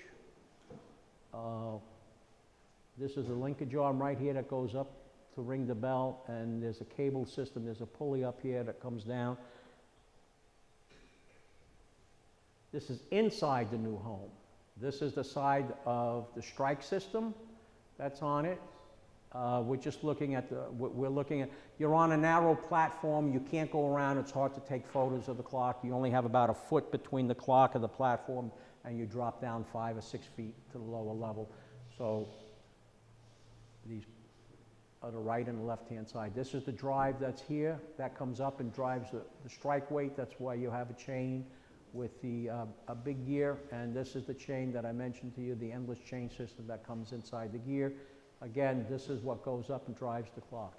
This is the linkage arm right here that goes up to ring the bell, and there's a cable system. There's a pulley up here that comes down. This is inside the new home. This is the side of the strike system that's on it. We're just looking at you're on a narrow platform. You can't go around. It's hard to take photos of the clock. You only have about a foot between the clock and the platform, and you drop down 5 or 6 feet to the lower level. So these are the right and the left-hand side. This is the drive that's here. That comes up and drives the strike weight. That's why you have a chain with a big gear. And this is the chain that I mentioned to you, the endless chain system that comes inside the gear. Again, this is what goes up and drives the clock.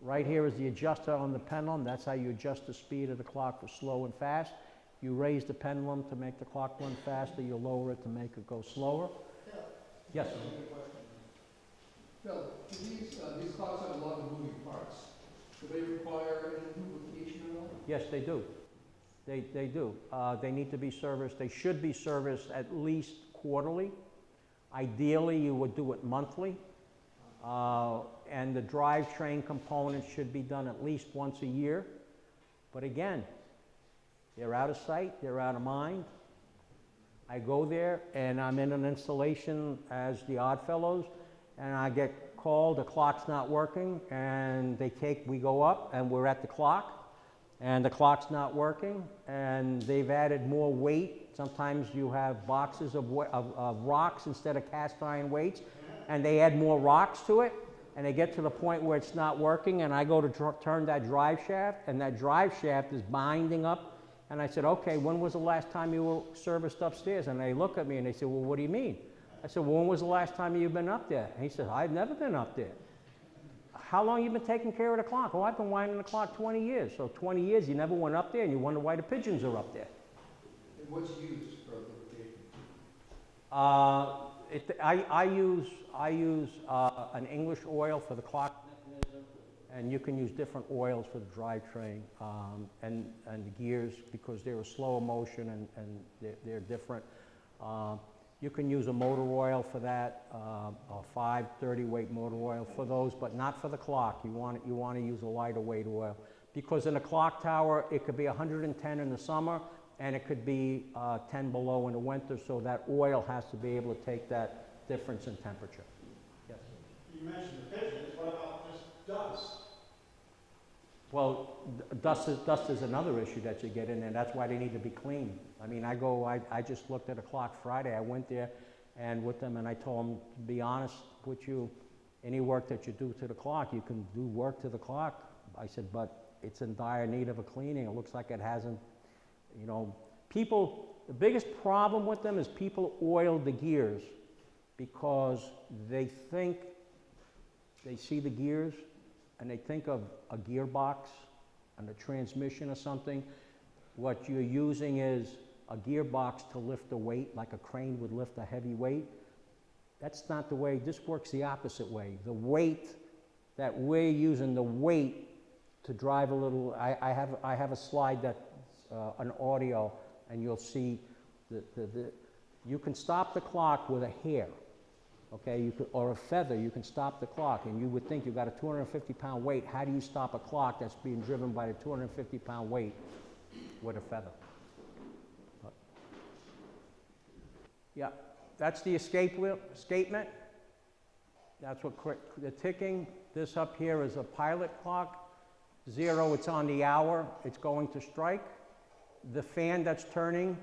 Right here is the adjuster on the pendulum. That's how you adjust the speed of the clock for slow and fast. You raise the pendulum to make the clock run faster. You lower it to make it go slower. Yes? Bill, these clocks have a lot of moving parts. Do they require any lubrication at all? Yes, they do. They do. They need to be serviced. They should be serviced at least quarterly. Ideally, you would do it monthly. And the drivetrain components should be done at least once a year. But again, they're out of sight, they're out of mind. I go there and I'm in an installation as the Oddfellows, and I get called, the clock's not working, and we go up and we're at the clock, and the clock's not working, and they've added more weight. Sometimes you have boxes of rocks instead of cast iron weights, and they add more rocks to it, and they get to the point where it's not working, and I go to turn that drive shaft, and that drive shaft is binding up. And I said, okay, when was the last time you were serviced upstairs? And they look at me and they said, well, what do you mean? I said, well, when was the last time you've been up there? And he said, I've never been up there. How long you been taking care of the clock? Oh, I've been winding the clock 20 years. So 20 years, you never went up there, and you wonder why the pigeons are up there. And what's used for lubrication? I use an English oil for the clock mechanism, and you can use different oils for the drivetrain and the gears, because they're a slower motion and they're different. You can use a motor oil for that, a 530 weight motor oil for those, but not for the clock. You want to use a lighter weight oil, because in a clock tower it could be 110 in the summer and it could be 10 below in the winter, so that oil has to be able to take that difference in temperature. Yes. You mentioned the pigeons, what about just dust? Well, dust is another issue that you get in there. That's why they need to be clean. I mean, I just looked at a clock Friday. I went there and with them, and I told them, to be honest with you, any work that you do to the clock, you can do work to the clock. I said, but it's in dire need of a cleaning. It looks like it hasn't, you know. The biggest problem with them is people oil the gears because they think, they see the gears and they think of a gearbox and a transmission or something. What you're using is a gearbox to lift a weight, like a crane would lift a heavy weight. That's not the way. This works the opposite way. The weight that we're using, the weight to drive a little. I have a slide that's an audio, and you'll see you can stop the clock with a hair. Okay, or a feather, you can stop the clock, and you would think you've got a 250-pound weight. How do you stop a clock that's being driven by a 250-pound weight with a feather? But, yeah, that's the escapement. That's what the ticking. This up here is a pilot clock. 0, it's on the hour. It's going to strike. The fan that's turning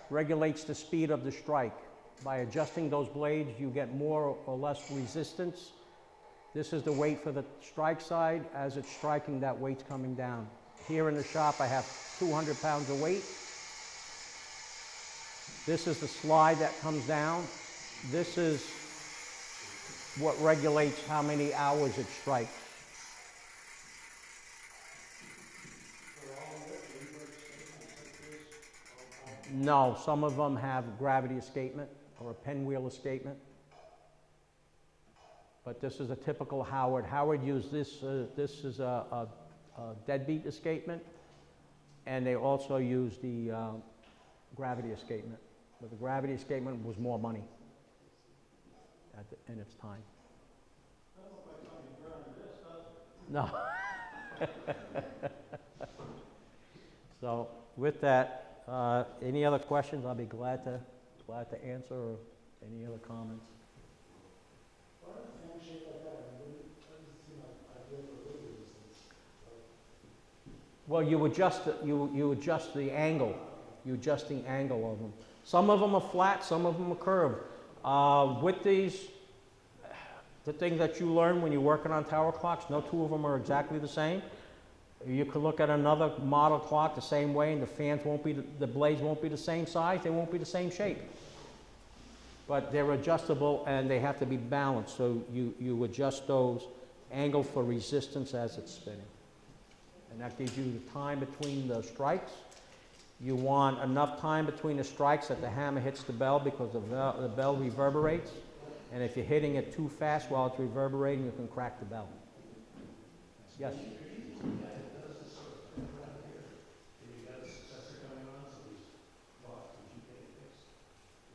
regulates the speed of the strike. By adjusting those blades, you get more or less resistance. This is the weight for the strike side. As it's striking, that weight's coming down. Here in the shop, I have 200 pounds of weight. This is the slide that comes down. This is what regulates how many hours it strikes. No, some of them have gravity escapement or a pinwheel escapement. But this is a typical Howard. Howard used this. This is a deadbeat escapement, and they also use the gravity escapement. But the gravity escapement was more money in its time. No. So with that, any other questions? I'll be glad to answer, or any other comments. Why does a fan shape like that? I mean, it doesn't seem like ideal for living resistance. Well, you adjust the angle. You adjust the angle of them. Some of them are flat, some of them are curved. With these, the thing that you learn when you're working on tower clocks, no two of them are exactly the same. You could look at another model clock the same way, and the fans won't be, the blades won't be the same size, they won't be the same shape. But they're adjustable and they have to be balanced, so you adjust those angle for resistance as it's spinning. And that gives you the time between the strikes. You want enough time between the strikes that the hammer hits the bell, because the bell reverberates. And if you're hitting it too fast while it's reverberating, you can crack the bell. Yes?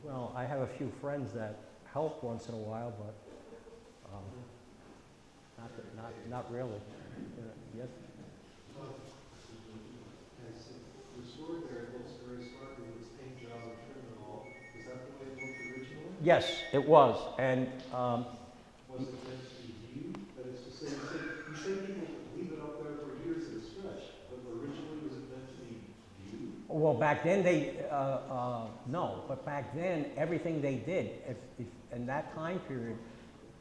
Well, I have a few friends that help once in a while, but not really. Yes? The story there, it looks very smart, with its paint job and trim and all. Is that the way it looked originally? Yes, it was, and Was it meant to be viewed? That is to say, you say people leave it up there for years at a stretch, but originally was it meant to be viewed? well, back then no, but back then, everything they did, if in that time period,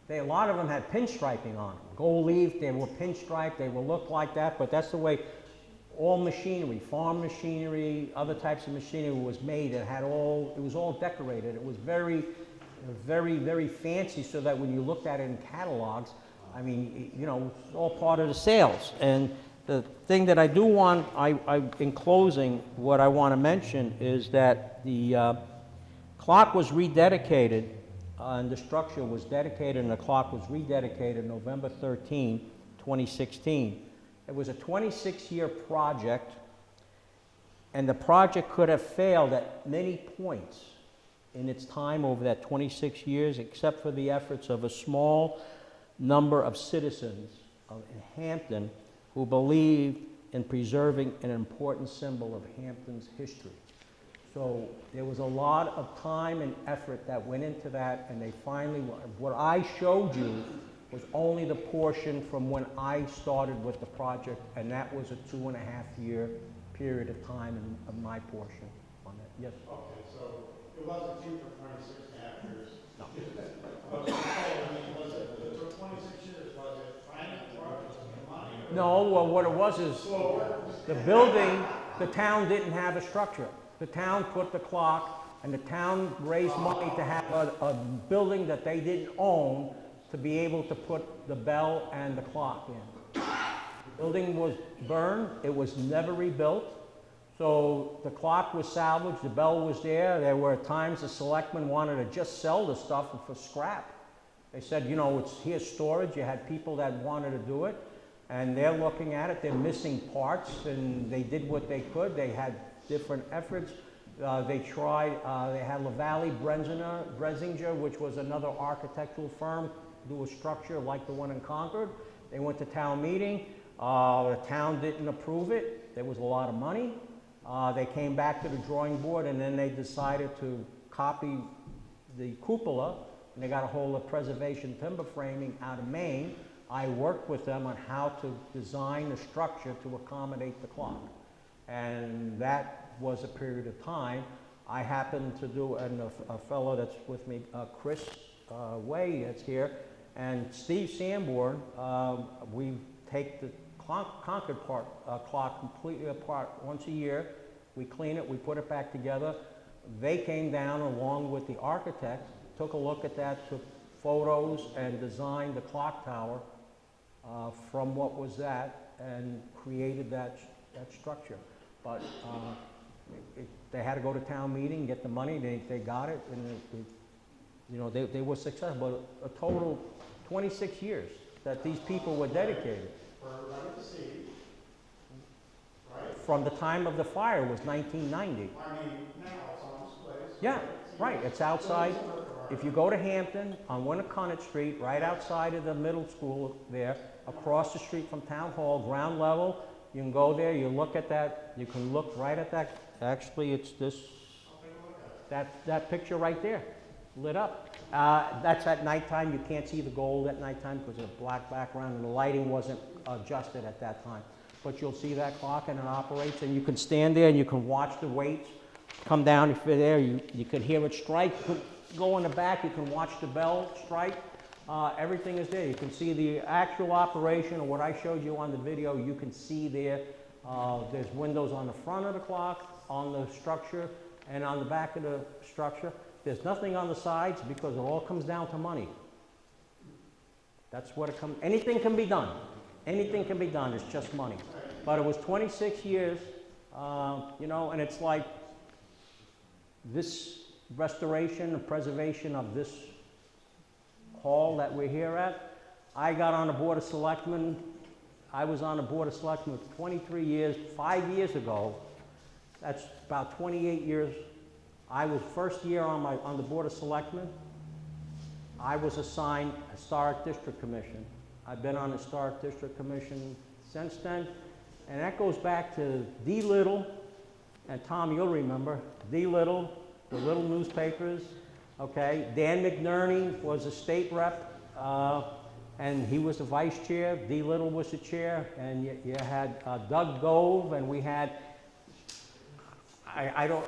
a lot of them had pinstriping on them. Gold leaf, they were pinstriped, they will look like that, but that's the way all machinery, farm machinery, other types of machinery was made. It was all decorated. It was very, very fancy, so that when you looked at it in catalogs, I mean, you know, it's all part of the sales. And the thing that I do want, in closing, what I want to mention is that the clock was rededicated, and the structure was dedicated, and the clock was rededicated November 13, 2016. It was a 26-year project, and the project could have failed at many points in its time over that 26 years, except for the efforts of a small number of citizens in Hampton who believed in preserving an important symbol of Hampton's history. So there was a lot of time and effort that went into that, and they finally, what I showed you was only the portion from when I started with the project, and that was a 2.5-year period of time of my portion on that. Yes? Okay, so it wasn't cheap for 26.5 years. No. Was it took 26 years, was it finance projects and money? No, well, what it was is, the building, the town didn't have a structure. The town put the clock, and the town raised money to have a building that they didn't own to be able to put the bell and the clock in. The building was burned, it was never rebuilt, so the clock was salvaged, the bell was there. There were times the selectmen wanted to just sell the stuff for scrap. They said, you know, here's storage. You had people that wanted to do it, and they're looking at it, they're missing parts, and they did what they could. They had different efforts. They tried, they had LaValle Bresinger, which was another architectural firm, do a structure like the one in Concord. They went to town meeting. The town didn't approve it. There was a lot of money. They came back to the drawing board, and then they decided to copy the cupola, and they got a hold of preservation timber framing out of Maine. I worked with them on how to design the structure to accommodate the clock. And that was a period of time. I happened to do, and a fellow that's with me, Chris Way, that's here, and Steve Sanborn, we take the Concord clock completely apart once a year. We clean it, we put it back together. They came down along with the architect, took a look at that, took photos, and designed the clock tower from what was that, and created that structure. But they had to go to town meeting, get the money, they got it, and you know, they were successful. But a total 26 years that these people were dedicated. Right at the sea, right? From the time of the fire was 1990. I mean, now it's on display. Yeah, right, it's outside. If you go to Hampton on Winnacunnet Street, right outside of the middle school there, across the street from Town Hall, ground level, you can go there, you look at that, you can look right at that. Actually, it's this, that picture right there, lit up. That's at nighttime. You can't see the gold at nighttime because of the black background, and the lighting wasn't adjusted at that time. But you'll see that clock, and it operates, and you can stand there and you can watch the weights come down. If you're there, you can hear it strike. Go in the back, you can watch the bell strike. Everything is there. You can see the actual operation, or what I showed you on the video, you can see there. There's windows on the front of the clock, on the structure, and on the back of the structure. There's nothing on the sides because it all comes down to money. That's what it comes, anything can be done. Anything can be done, it's just money. But it was 26 years, you know, and it's like this restoration and preservation of this hall that we're here at. I got on the Board of Selectmen. I was on the Board of Selectmen for 23 years, 5 years ago. That's about 28 years I was first year on the Board of Selectmen. I was assigned Historic District Commission. I've been on the Historic District Commission since then, and that goes back to D. Little, and Tom, you'll remember, D. Little, the Little newspapers, okay? Dan McNerney was a state rep, and he was the vice chair. D. Little was the chair, and you had Doug Gove, and we had, I don't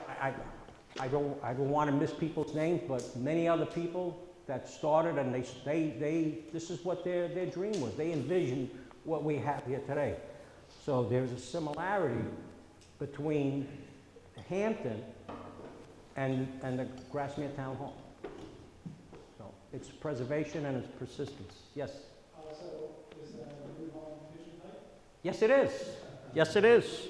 want to miss people's names, but many other people that started, and this is what their dream was. They envisioned what we have here today. So there's a similarity between Hampton and the Grasmere Town Hall. So it's preservation and it's persistence. Yes? So is that a new home kitchen type? Yes, it is. Yes, it is.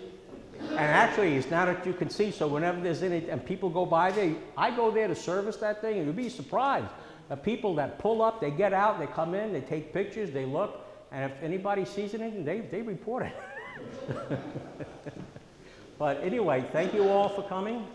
And actually, it's now that you can see, so whenever there's any, and people go by there, I go there to service that thing, and you'll be surprised. The people that pull up, they get out, they come in, they take pictures, they look, and if anybody sees anything, they report it. But anyway, thank you all for coming.